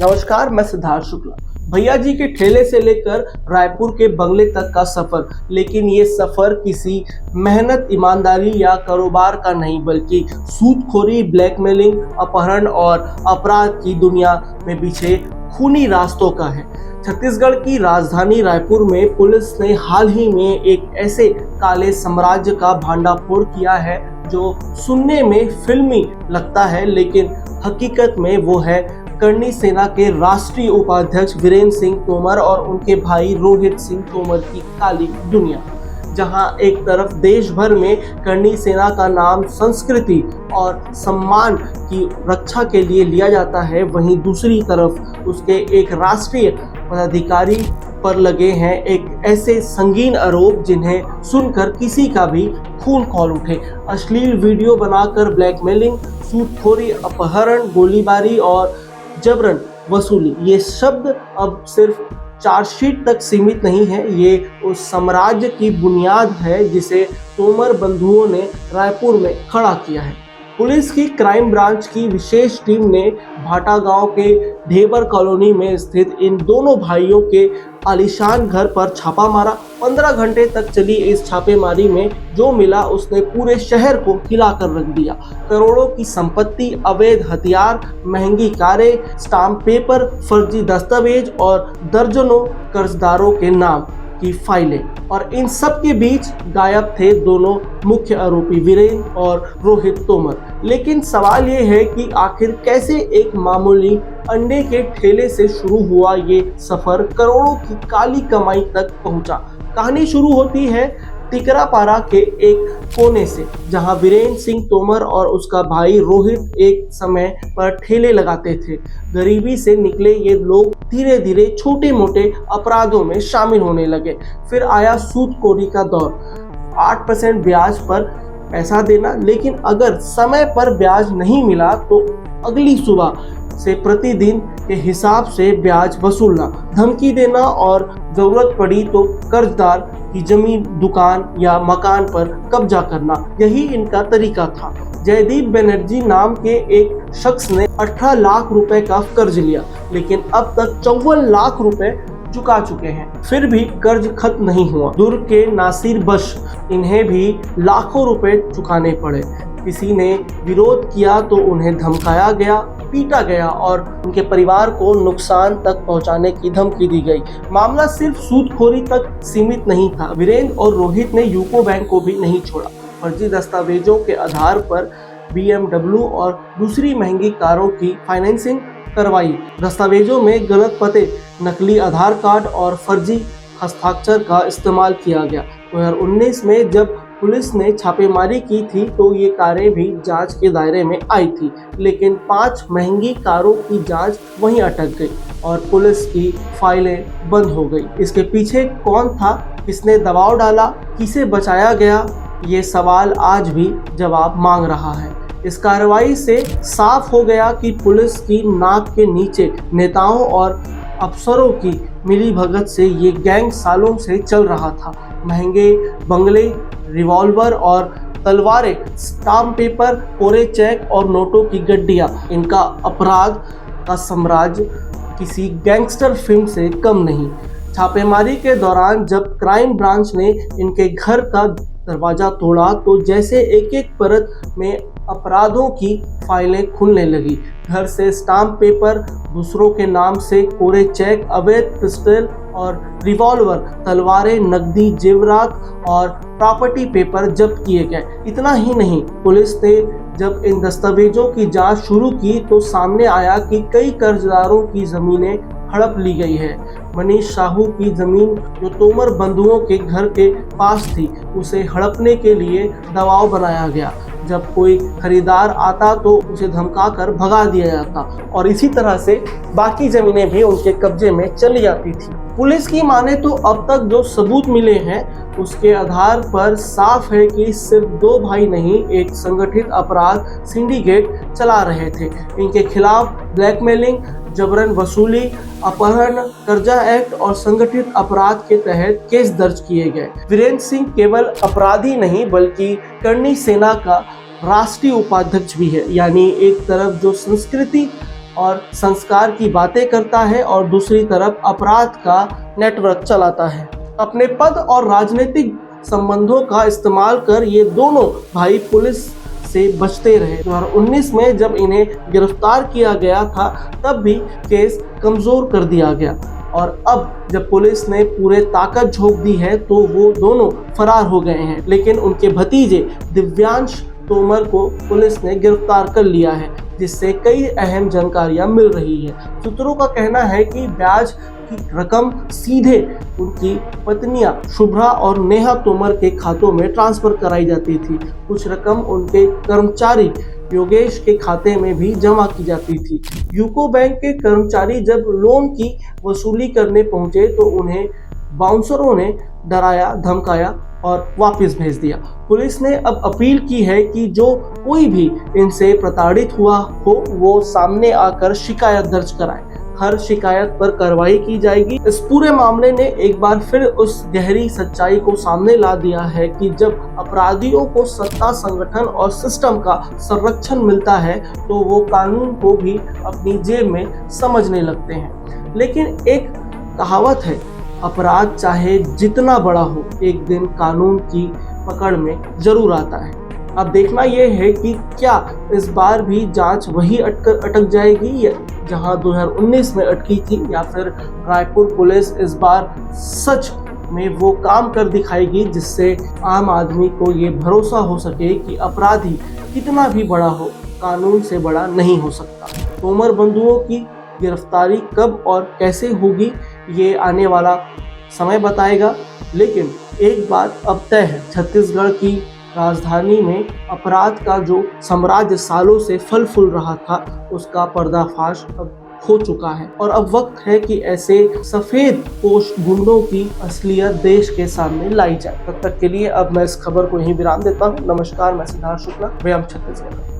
नमस्कार, मैं सिद्धार्थ शुक्ला। भैया जी के ठेले से लेकर रायपुर के बंगले तक का सफर, लेकिन ये सफर किसी मेहनत, ईमानदारी या कारोबार का नहीं, बल्कि सूदखोरी, ब्लैकमेलिंग, अपहरण और अपराध की दुनिया में बिछे खूनी रास्तों का है। छत्तीसगढ़ की राजधानी रायपुर में पुलिस ने हाल ही में एक ऐसे काले साम्राज्य का भांडाफोड़ किया है जो सुनने में फिल्मी लगता है, लेकिन हकीकत में वो है करनी सेना के राष्ट्रीय उपाध्यक्ष वीरेंद्र सिंह तोमर और उनके भाई रोहित सिंह तोमर की काली दुनिया। जहां एक तरफ देश भर में करनी सेना का नाम संस्कृति और सम्मान की रक्षा के लिए लिया जाता है, वहीं दूसरी तरफ उसके एक राष्ट्रीय पदाधिकारी पर लगे हैं एक ऐसे संगीन आरोप जिन्हें सुनकर किसी का भी खून खौल उठे। अश्लील वीडियो बनाकर ब्लैकमेलिंग, सूदखोरी, अपहरण, गोलीबारी और जबरन वसूली, ये शब्द अब सिर्फ चार्जशीट तक सीमित नहीं है। ये उस साम्राज्य की बुनियाद है जिसे तोमर बंधुओं ने रायपुर में खड़ा किया है। पुलिस की क्राइम ब्रांच की विशेष टीम ने भाटा गांव के ढेबर कॉलोनी में स्थित इन दोनों भाइयों के आलीशान घर पर छापा मारा। 15 घंटे तक चली इस छापेमारी में जो मिला उसने पूरे शहर को हिलाकर रख दिया। करोड़ों की संपत्ति, अवैध हथियार, महंगी कारें, स्टाम्प पेपर, फर्जी दस्तावेज और दर्जनों कर्जदारों के नाम की फाइलें, और इन सब के बीच गायब थे दोनों मुख्य आरोपी वीरेंद्र और रोहित तोमर। लेकिन सवाल ये है कि आखिर कैसे एक मामूली अंडे के ठेले से शुरू हुआ ये सफर करोड़ों की काली कमाई तक पहुंचा। कहानी शुरू होती है टिकरापारा के एक कोने से, जहां वीरेंद्र सिंह तोमर और उसका भाई रोहित एक समय पर ठेले लगाते थे। गरीबी से निकले ये लोग धीरे धीरे छोटे मोटे अपराधों में शामिल होने लगे। फिर आया सूदखोरी का दौर, 8% ब्याज पर पैसा देना, लेकिन अगर समय पर ब्याज नहीं मिला तो अगली सुबह से प्रतिदिन के हिसाब से ब्याज वसूलना, धमकी देना और जरूरत पड़ी तो कर्जदार की जमीन, दुकान या मकान पर कब्जा करना, यही इनका तरीका था। जयदीप बनर्जी नाम के एक शख्स ने 18 लाख रुपए का कर्ज लिया, लेकिन अब तक 54 लाख रुपए चुका चुके हैं। फिर भी कर्ज खत्म नहीं हुआ। दुर्ग के नासिर बश, इन्हें भी लाखों रुपए चुकाने पड़े। किसी ने विरोध किया तो उन्हें धमकाया गया, पीटा गया और उनके परिवार को नुकसान तक पहुंचाने की धमकी दी गई। मामला सिर्फ सूदखोरी तक सीमित नहीं था। वीरेंद्र और रोहित ने यूको बैंक को भी नहीं छोड़ा। फर्जी दस्तावेजों के आधार पर BMW और दूसरी महंगी कारों की फाइनेंसिंग करवाई। दस्तावेजों में गलत पते, नकली आधार कार्ड और फर्जी हस्ताक्षर का इस्तेमाल किया गया। 2019 में जब पुलिस ने छापेमारी की थी तो ये कारें भी जांच के दायरे में आई थी, लेकिन 5 महंगी कारों की जांच वहीं अटक गई और पुलिस की फाइलें बंद हो गई। इसके पीछे कौन था, किसने दबाव डाला, किसे बचाया गया, ये सवाल आज भी जवाब मांग रहा है। इस कार्रवाई से साफ हो गया कि पुलिस की नाक के नीचे नेताओं और अफसरों की मिलीभगत से ये गैंग सालों से चल रहा था। महंगे बंगले, रिवॉल्वर और तलवारें, स्टाम्प पेपर, कोरे चेक और नोटों की गड्डियां, इनका अपराध का साम्राज्य किसी गैंगस्टर फिल्म से कम नहीं। छापेमारी के दौरान जब क्राइम ब्रांच ने इनके घर का दरवाजा तोड़ा तो जैसे एक एक परत में अपराधों की फाइलें खुलने लगी। घर से स्टाम्प पेपर, दूसरों के नाम से कोरे चेक, अवैध पिस्टल और रिवॉल्वर, तलवारें, नकदी, जेवरात और प्रॉपर्टी पेपर जब्त किए गए। इतना ही नहीं, पुलिस ने जब इन दस्तावेजों की जांच शुरू की तो सामने आया कि कई कर्जदारों की जमीनें हड़प ली गई है। मनीष साहू की जमीन जो तोमर बंधुओं के घर के पास थी, उसे हड़पने के लिए दबाव बनाया गया। जब कोई खरीदार आता तो उसे धमकाकर भगा दिया जाता और इसी तरह से बाकी जमीनें भी उनके कब्जे में चली जाती थी। पुलिस की माने तो अब तक जो सबूत मिले हैं उसके आधार पर साफ है कि सिर्फ 2 भाई नहीं, एक संगठित अपराध सिंडिकेट चला रहे थे। इनके खिलाफ ब्लैकमेलिंग, जबरन वसूली, अपहरण, कर्जा एक्ट और संगठित अपराध के तहत केस दर्ज किए गए। वीरेंद्र सिंह केवल अपराधी नहीं बल्कि करनी सेना का राष्ट्रीय उपाध्यक्ष भी है। यानी एक तरफ जो संस्कृति और संस्कार की बातें करता है और दूसरी तरफ अपराध का नेटवर्क चलाता है। अपने पद और राजनीतिक संबंधों का इस्तेमाल कर ये दोनों भाई पुलिस से बचते रहे। 2019 में जब इन्हें गिरफ्तार किया गया था तब भी केस कमजोर कर दिया गया और अब जब पुलिस ने पूरे ताकत झोंक दी है तो वो दोनों फरार हो गए हैं, लेकिन उनके भतीजे दिव्यांश तोमर को पुलिस ने गिरफ्तार कर लिया है, जिससे कई अहम जानकारियां मिल रही है। सूत्रों का कहना है कि ब्याज की रकम सीधे उनकी पत्नियां शुभ्रा और नेहा तोमर के खातों में ट्रांसफर कराई जाती थी। कुछ रकम उनके कर्मचारी योगेश के खाते में भी जमा की जाती थी। यूको बैंक के कर्मचारी जब लोन की वसूली करने पहुंचे तो उन्हें बाउंसरों ने डराया, धमकाया और वापस भेज दिया। पुलिस ने अब अपील की है कि जो कोई भी इनसे प्रताड़ित हुआ हो वो सामने आकर शिकायत दर्ज कराए। हर शिकायत पर कार्रवाई की जाएगी। इस पूरे मामले ने एक बार फिर उस गहरी सच्चाई को सामने ला दिया है कि जब अपराधियों को सत्ता, संगठन और सिस्टम का संरक्षण मिलता है तो वो कानून को भी अपनी जेब में समझने लगते हैं। लेकिन एक कहावत है, अपराध चाहे जितना बड़ा हो एक दिन कानून की पकड़ में जरूर आता है। अब देखना यह है कि क्या इस बार भी जांच वही अटक जाएगी या जहां 2019 में अटकी थी, या फिर रायपुर पुलिस इस बार सच में वो काम कर दिखाएगी जिससे आम आदमी को ये भरोसा हो सके कि अपराधी कितना भी बड़ा हो कानून से बड़ा नहीं हो सकता। तोमर बंधुओं की गिरफ्तारी कब और कैसे होगी ये आने वाला समय बताएगा, लेकिन एक बात अब तय है, छत्तीसगढ़ की राजधानी में अपराध का जो साम्राज्य सालों से फल फूल रहा था उसका पर्दाफाश अब हो चुका है और अब वक्त है कि ऐसे सफेद पोश गुंडों की असलियत देश के सामने लाई जाए। तब तक के लिए अब मैं इस खबर को यहीं विराम देता हूँ। नमस्कार, मैं सिद्धार्थ शुक्ला, व्यायाम छत्तीसगढ़।